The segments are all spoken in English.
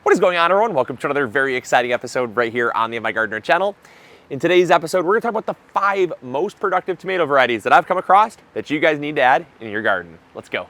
What is going on, everyone? Welcome to another very exciting episode right here on the MIgardener channel. In today's episode, we're going to talk about the 5 most productive tomato varieties that I've come across that you guys need to add in your garden. Let's go.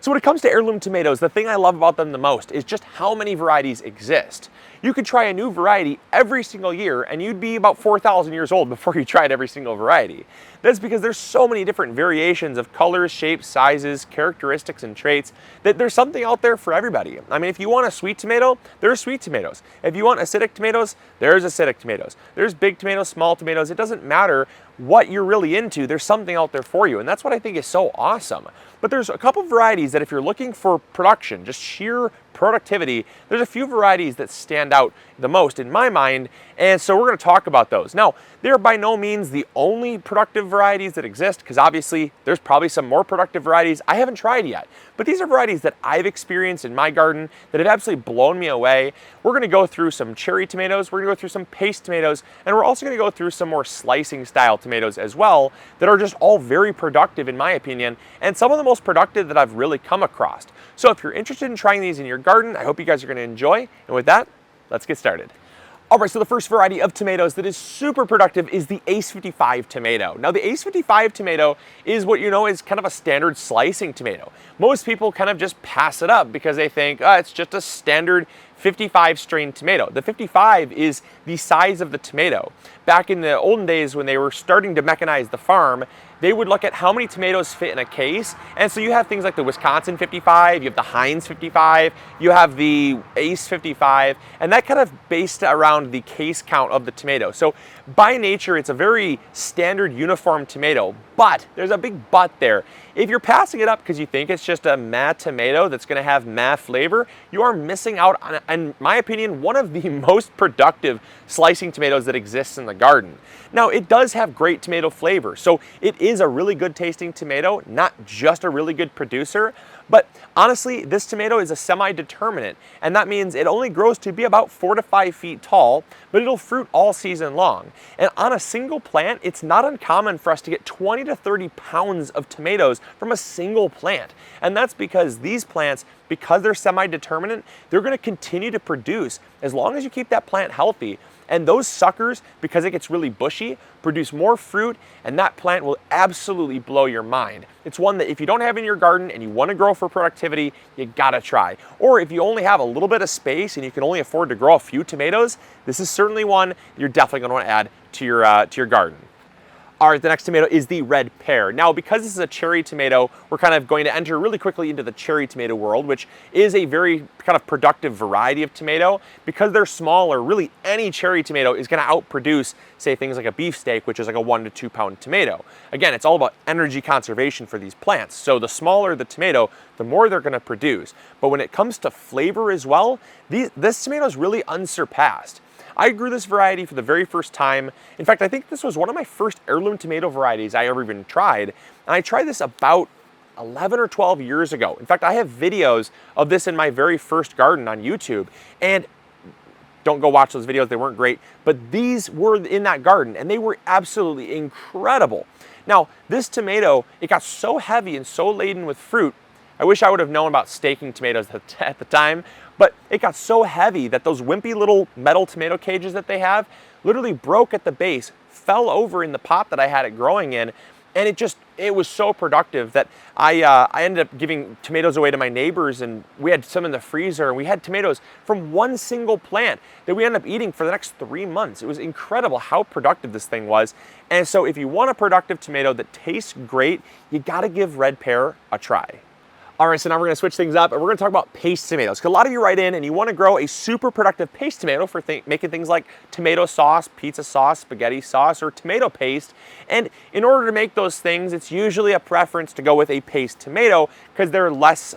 So when it comes to heirloom tomatoes, the thing I love about them the most is just how many varieties exist. You could try a new variety every single year and you'd be about 4,000 years old before you tried every single variety. That's because there's so many different variations of colors, shapes, sizes, characteristics, and traits that there's something out there for everybody. I mean, if you want a sweet tomato, there's sweet tomatoes. If you want acidic tomatoes, there's acidic tomatoes. There's big tomatoes, small tomatoes. It doesn't matter what you're really into, there's something out there for you. And that's what I think is so awesome. But there's a couple varieties that if you're looking for production, just sheer productivity, there's a few varieties that stand out the most in my mind, and so we're going to talk about those. Now, they're by no means the only productive varieties that exist, because obviously there's probably some more productive varieties I haven't tried yet, but these are varieties that I've experienced in my garden that have absolutely blown me away. We're going to go through some cherry tomatoes, we're going to go through some paste tomatoes, and we're also going to go through some more slicing style tomatoes as well that are just all very productive in my opinion, and some of the most productive that I've really come across. So if you're interested in trying these in your garden, I hope you guys are going to enjoy. And with that, let's get started. All right, so the first variety of tomatoes that is super productive is the Ace 55 tomato. Now the Ace 55 tomato is what you know is kind of a standard slicing tomato. Most people kind of just pass it up because they think, oh, it's just a standard 55 strain tomato. The 55 is the size of the tomato. Back in the olden days when they were starting to mechanize the farm, they would look at how many tomatoes fit in a case. And so you have things like the Wisconsin 55, you have the Heinz 55, you have the Ace 55, and that kind of based around the case count of the tomato. So by nature, it's a very standard uniform tomato, but there's a big but there. If you're passing it up because you think it's just a meh tomato that's gonna have meh flavor, you are missing out on, in my opinion, one of the most productive slicing tomatoes that exists in the garden. Now, it does have great tomato flavor, so it is a really good tasting tomato, not just a really good producer, but honestly, this tomato is a semi-determinate, and that means it only grows to be about 4 to 5 feet tall, but it'll fruit all season long. And on a single plant, it's not uncommon for us to get 20 to 30 pounds of tomatoes from a single plant. And that's because these plants, because they're semi-determinate, they're gonna continue to produce as long as you keep that plant healthy. And those suckers, because it gets really bushy, produce more fruit, and that plant will absolutely blow your mind. It's one that if you don't have in your garden and you want to grow for productivity, you gotta try. Or if you only have a little bit of space and you can only afford to grow a few tomatoes, this is certainly one you're definitely gonna want to add to your garden. All right, the next tomato is the red pear. Now, because this is a cherry tomato, we're kind of going to enter really quickly into the cherry tomato world, which is a very kind of productive variety of tomato. Because they're smaller, really any cherry tomato is gonna outproduce, say, things like a beefsteak, which is like a 1 to 2 pound tomato. Again, it's all about energy conservation for these plants. So the smaller the tomato, the more they're gonna produce. But when it comes to flavor as well, this tomato is really unsurpassed. I grew this variety for the very first time. In fact, I think this was one of my first heirloom tomato varieties I ever even tried. And I tried this about 11 or 12 years ago. In fact, I have videos of this in my very first garden on YouTube. And don't go watch those videos, they weren't great. But these were in that garden and they were absolutely incredible. Now, this tomato, it got so heavy and so laden with fruit. I wish I would have known about staking tomatoes at the time, but it got so heavy that those wimpy little metal tomato cages that they have literally broke at the base, fell over in the pot that I had it growing in, and it was so productive that I ended up giving tomatoes away to my neighbors, and we had some in the freezer, and we had tomatoes from one single plant that we ended up eating for the next 3 months. It was incredible how productive this thing was. And so if you want a productive tomato that tastes great, you gotta give red pear a try. All right, so now we're gonna switch things up and we're gonna talk about paste tomatoes. Because a lot of you write in and you wanna grow a super productive paste tomato for making things like tomato sauce, pizza sauce, spaghetti sauce, or tomato paste. And in order to make those things, it's usually a preference to go with a paste tomato because they're less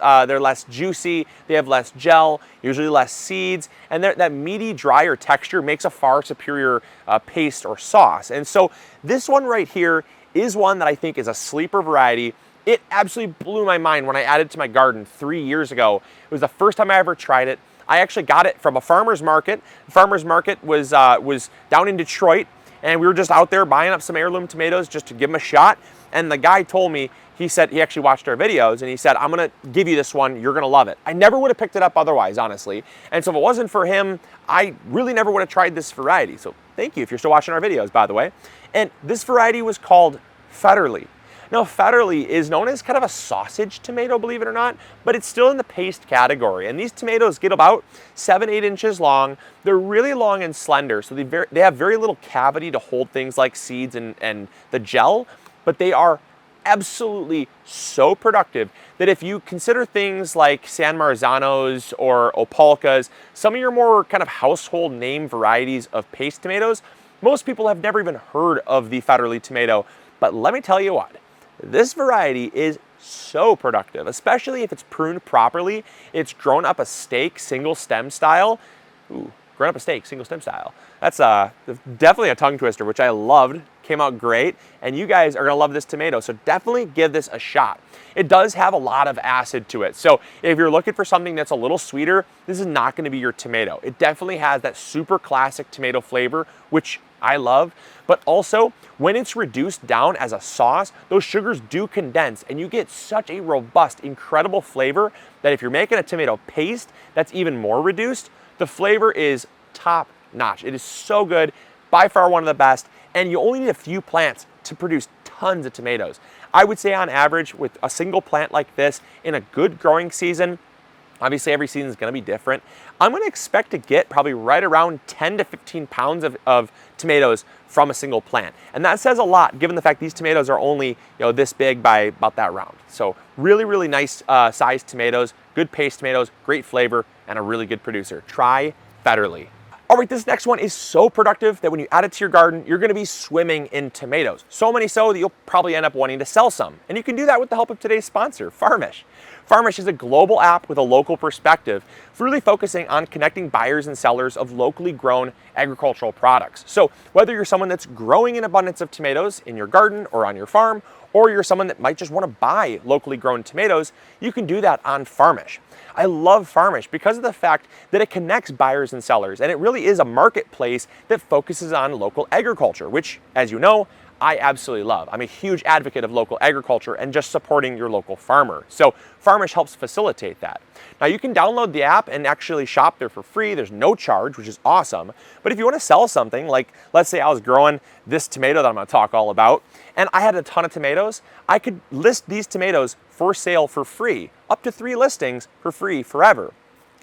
juicy, they have less gel, usually less seeds, and that meaty, drier texture makes a far superior paste or sauce. And so this one right here is one that I think is a sleeper variety. It absolutely blew my mind when I added it to my garden 3 years ago. It was the first time I ever tried it. I actually got it from a farmer's market. The farmer's market was down in Detroit, and we were just out there buying up some heirloom tomatoes just to give them a shot. And the guy told me, he said he actually watched our videos, and he said, I'm gonna give you this one, you're gonna love it. I never would have picked it up otherwise, honestly. And so if it wasn't for him, I really never would have tried this variety. So thank you if you're still watching our videos, by the way. And this variety was called Federle. Now, Federle is known as kind of a sausage tomato, believe it or not, but it's still in the paste category. And these tomatoes get about 7-8 inches long. They're really long and slender, so they have very little cavity to hold things like seeds and the gel, but they are absolutely so productive that if you consider things like San Marzanos or Opalkas, some of your more kind of household name varieties of paste tomatoes, most people have never even heard of the Federle tomato. But let me tell you what, this variety is so productive, especially if it's pruned properly. It's grown up a steak, single stem style. Ooh, grown up a steak, single stem style. That's definitely a tongue twister, which I loved. Came out great, and you guys are gonna love this tomato, so definitely give this a shot. It does have a lot of acid to it, so if you're looking for something that's a little sweeter, this is not gonna be your tomato. It definitely has that super classic tomato flavor, which I love, but also when it's reduced down as a sauce, those sugars do condense, and you get such a robust, incredible flavor that if you're making a tomato paste that's even more reduced, the flavor is top notch. It is so good, by far one of the best, and you only need a few plants to produce tons of tomatoes. I would say on average with a single plant like this in a good growing season, obviously every season is going to be different, I'm going to expect to get probably right around 10 to 15 pounds of tomatoes from a single plant. And that says a lot given the fact these tomatoes are only this big by about that round. So really, really nice sized tomatoes, good paste tomatoes, great flavor, and a really good producer. Try Federle. All right, this next one is so productive that when you add it to your garden, you're gonna be swimming in tomatoes. So many so that you'll probably end up wanting to sell some. And you can do that with the help of today's sponsor, Farmish. Farmish is a global app with a local perspective, really focusing on connecting buyers and sellers of locally grown agricultural products. So whether you're someone that's growing an abundance of tomatoes in your garden or on your farm, or you're someone that might just want to buy locally grown tomatoes, you can do that on Farmish. I love Farmish because of the fact that it connects buyers and sellers, and it really is a marketplace that focuses on local agriculture, which, as you know, I absolutely love. I'm a huge advocate of local agriculture and just supporting your local farmer. So Farmish helps facilitate that. Now you can download the app and actually shop there for free. There's no charge, which is awesome. But if you want to sell something, like let's say I was growing this tomato that I'm going to talk all about, and I had a ton of tomatoes, I could list these tomatoes for sale for free, up to 3 listings for free forever.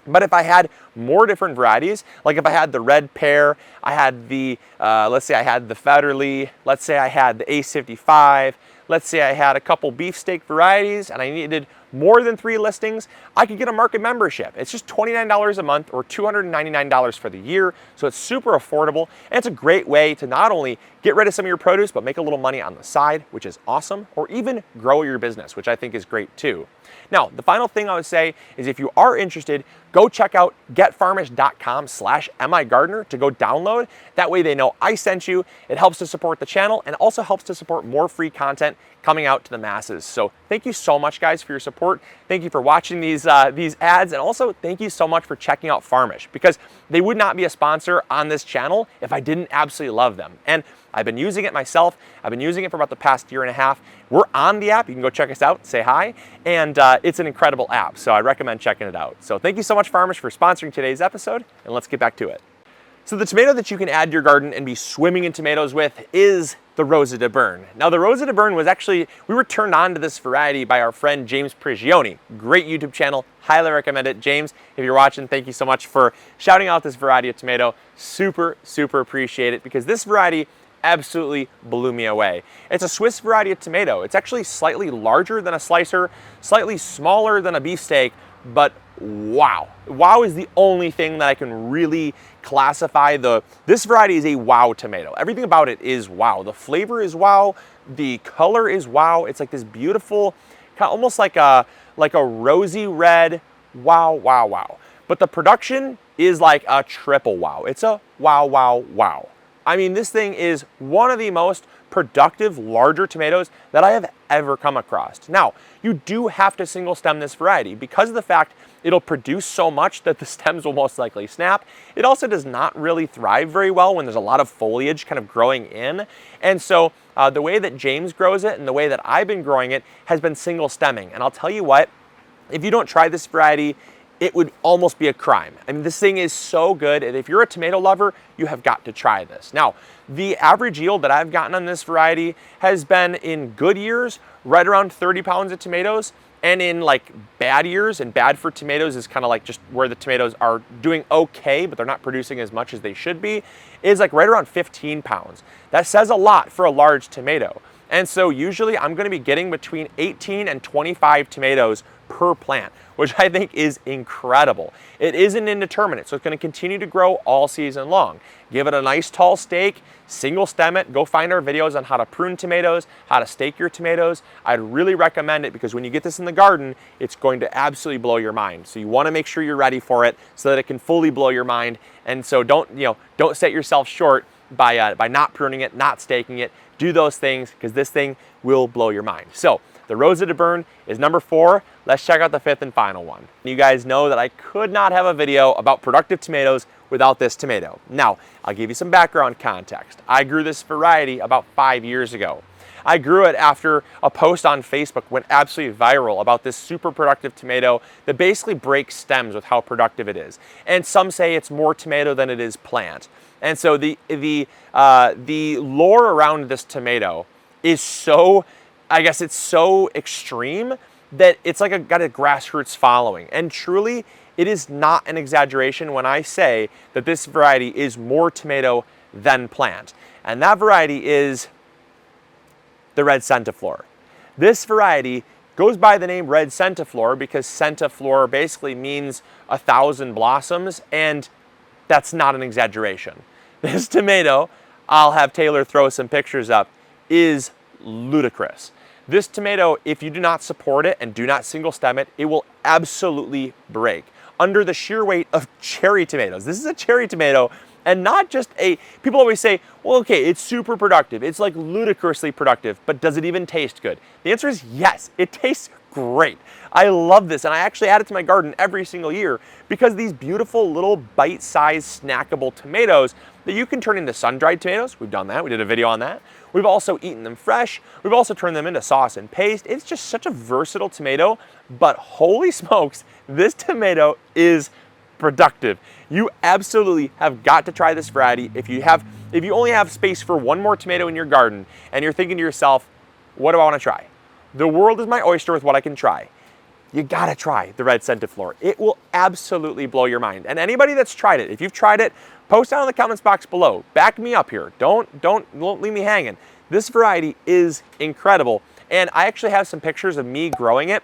But if I had more different varieties, like if I had the red pear, I had the, let's say I had the Federle, let's say I had the A55, let's say I had a couple beefsteak varieties and I needed more than 3 listings, I could get a market membership. It's just $29 a month or $299 for the year. So it's super affordable. And it's a great way to not only get rid of some of your produce, but make a little money on the side, which is awesome, or even grow your business, which I think is great too. Now, the final thing I would say is if you are interested, go check out getfarmish.com/MIgardener to go download. That way they know I sent you. It helps to support the channel and also helps to support more free content coming out to the masses. So thank you so much, guys, for your support. Thank you for watching these ads, and also thank you so much for checking out Farmish, because they would not be a sponsor on this channel if I didn't absolutely love them. And I've been using it myself. I've been using it for about the past year and a half. We're on the app. You can go check us out, say hi, and it's an incredible app, so I recommend checking it out. So thank you so much, Farmish, for sponsoring today's episode, and let's get back to it. So the tomato that you can add to your garden and be swimming in tomatoes with is the Rosa de Bern. Now the Rosa de Bern was actually, we were turned on to this variety by our friend James Prigioni. Great YouTube channel, highly recommend it. James, if you're watching, thank you so much for shouting out this variety of tomato. Super, super appreciate it, because this variety absolutely blew me away. It's a Swiss variety of tomato. It's actually slightly larger than a slicer, slightly smaller than a beefsteak, but wow. Wow is the only thing that I can really classify. This variety is a wow tomato. Everything about it is wow. The flavor is wow. The color is wow. It's like this beautiful, kind of almost like a rosy red, wow, wow, wow. But the production is like a triple wow. It's a wow, wow, wow. I mean, this thing is one of the most productive, larger tomatoes that I have ever come across. Now, you do have to single stem this variety because of the fact it'll produce so much that the stems will most likely snap. It also does not really thrive very well when there's a lot of foliage kind of growing in. And so the way that James grows it and the way that I've been growing it has been single stemming. And I'll tell you what, if you don't try this variety, it would almost be a crime. I mean, this thing is so good, and if you're a tomato lover, you have got to try this. Now, the average yield that I've gotten on this variety has been, in good years, right around 30 pounds of tomatoes, and in like bad years, and bad for tomatoes is kind of like just where the tomatoes are doing okay, but they're not producing as much as they should be, is like right around 15 pounds. That says a lot for a large tomato. And so usually I'm gonna be getting between 18 and 25 tomatoes per plant, which I think is incredible. It is an indeterminate, so it's gonna continue to grow all season long. Give it a nice tall stake, single stem it, go find our videos on how to prune tomatoes, how to stake your tomatoes. I'd really recommend it because when you get this in the garden, it's going to absolutely blow your mind. So you wanna make sure you're ready for it so that it can fully blow your mind. And so don't set yourself short by not pruning it, not staking it. Do those things because this thing will blow your mind. So the Rosa de Bern is number 4. Let's check out the 5th and final one. You guys know that I could not have a video about productive tomatoes without this tomato. Now, I'll give you some background context. I grew this variety about 5 years ago. I grew it after a post on Facebook went absolutely viral about this super productive tomato that basically breaks stems with how productive it is. And some say it's more tomato than it is plant. And so the lore around this tomato is so, I guess it's so extreme that it's like got a grassroots following. And truly, it is not an exaggeration when I say that this variety is more tomato than plant. And that variety is the red centiflora. This variety goes by the name red centiflora because centiflora basically means 1,000 blossoms, and that's not an exaggeration. This tomato, I'll have Taylor throw some pictures up, is ludicrous. This tomato, if you do not support it and do not single stem it, it will absolutely break under the sheer weight of cherry tomatoes. This is a cherry tomato, and not just people always say, well, okay, it's super productive. It's like ludicrously productive, but does it even taste good? The answer is yes, it tastes great. I love this, and I actually add it to my garden every single year because these beautiful little bite-sized snackable tomatoes that you can turn into sun-dried tomatoes. We've done that, we did a video on that. We've also eaten them fresh. We've also turned them into sauce and paste. It's just such a versatile tomato, but holy smokes, this tomato is productive. You absolutely have got to try this variety. If you only have space for one more tomato in your garden and you're thinking to yourself, what do I want to try? The world is my oyster with what I can try. You gotta try the red centiflora. It will absolutely blow your mind. And anybody that's tried it, if you've tried it, post down in the comments box below. Back me up here. Don't leave me hanging. This variety is incredible. And I actually have some pictures of me growing it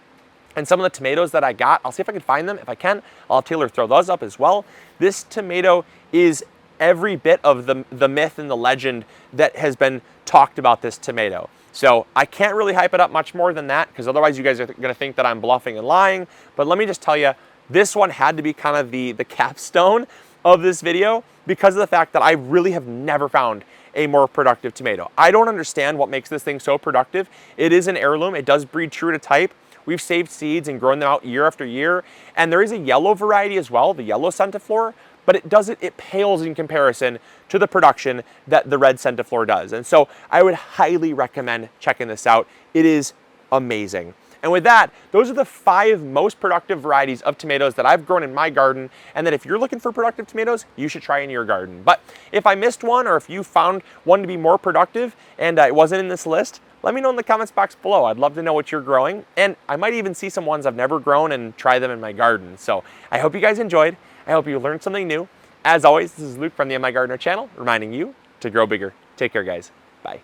and some of the tomatoes that I got. I'll see if I can find them. If I can, I'll have Taylor throw those up as well. This tomato is every bit of the myth and the legend that has been talked about this tomato. So I can't really hype it up much more than that because otherwise you guys are gonna think that I'm bluffing and lying. But let me just tell you, this one had to be kind of the capstone of this video because of the fact that I really have never found a more productive tomato. I don't understand what makes this thing so productive. It is an heirloom. It does breed true to type. We've saved seeds and grown them out year after year. And there is a yellow variety as well, the yellow centiflora, but it pales in comparison to the production that the red centiflora does. And so I would highly recommend checking this out. It is amazing. And with that, those are the 5 most productive varieties of tomatoes that I've grown in my garden, and that if you're looking for productive tomatoes, you should try in your garden. But if I missed one, or if you found one to be more productive and it wasn't in this list, let me know in the comments box below. I'd love to know what you're growing, and I might even see some ones I've never grown and try them in my garden. So I hope you guys enjoyed. I hope you learned something new. As always, this is Luke from the MIgardener channel, reminding you to grow bigger. Take care, guys. Bye.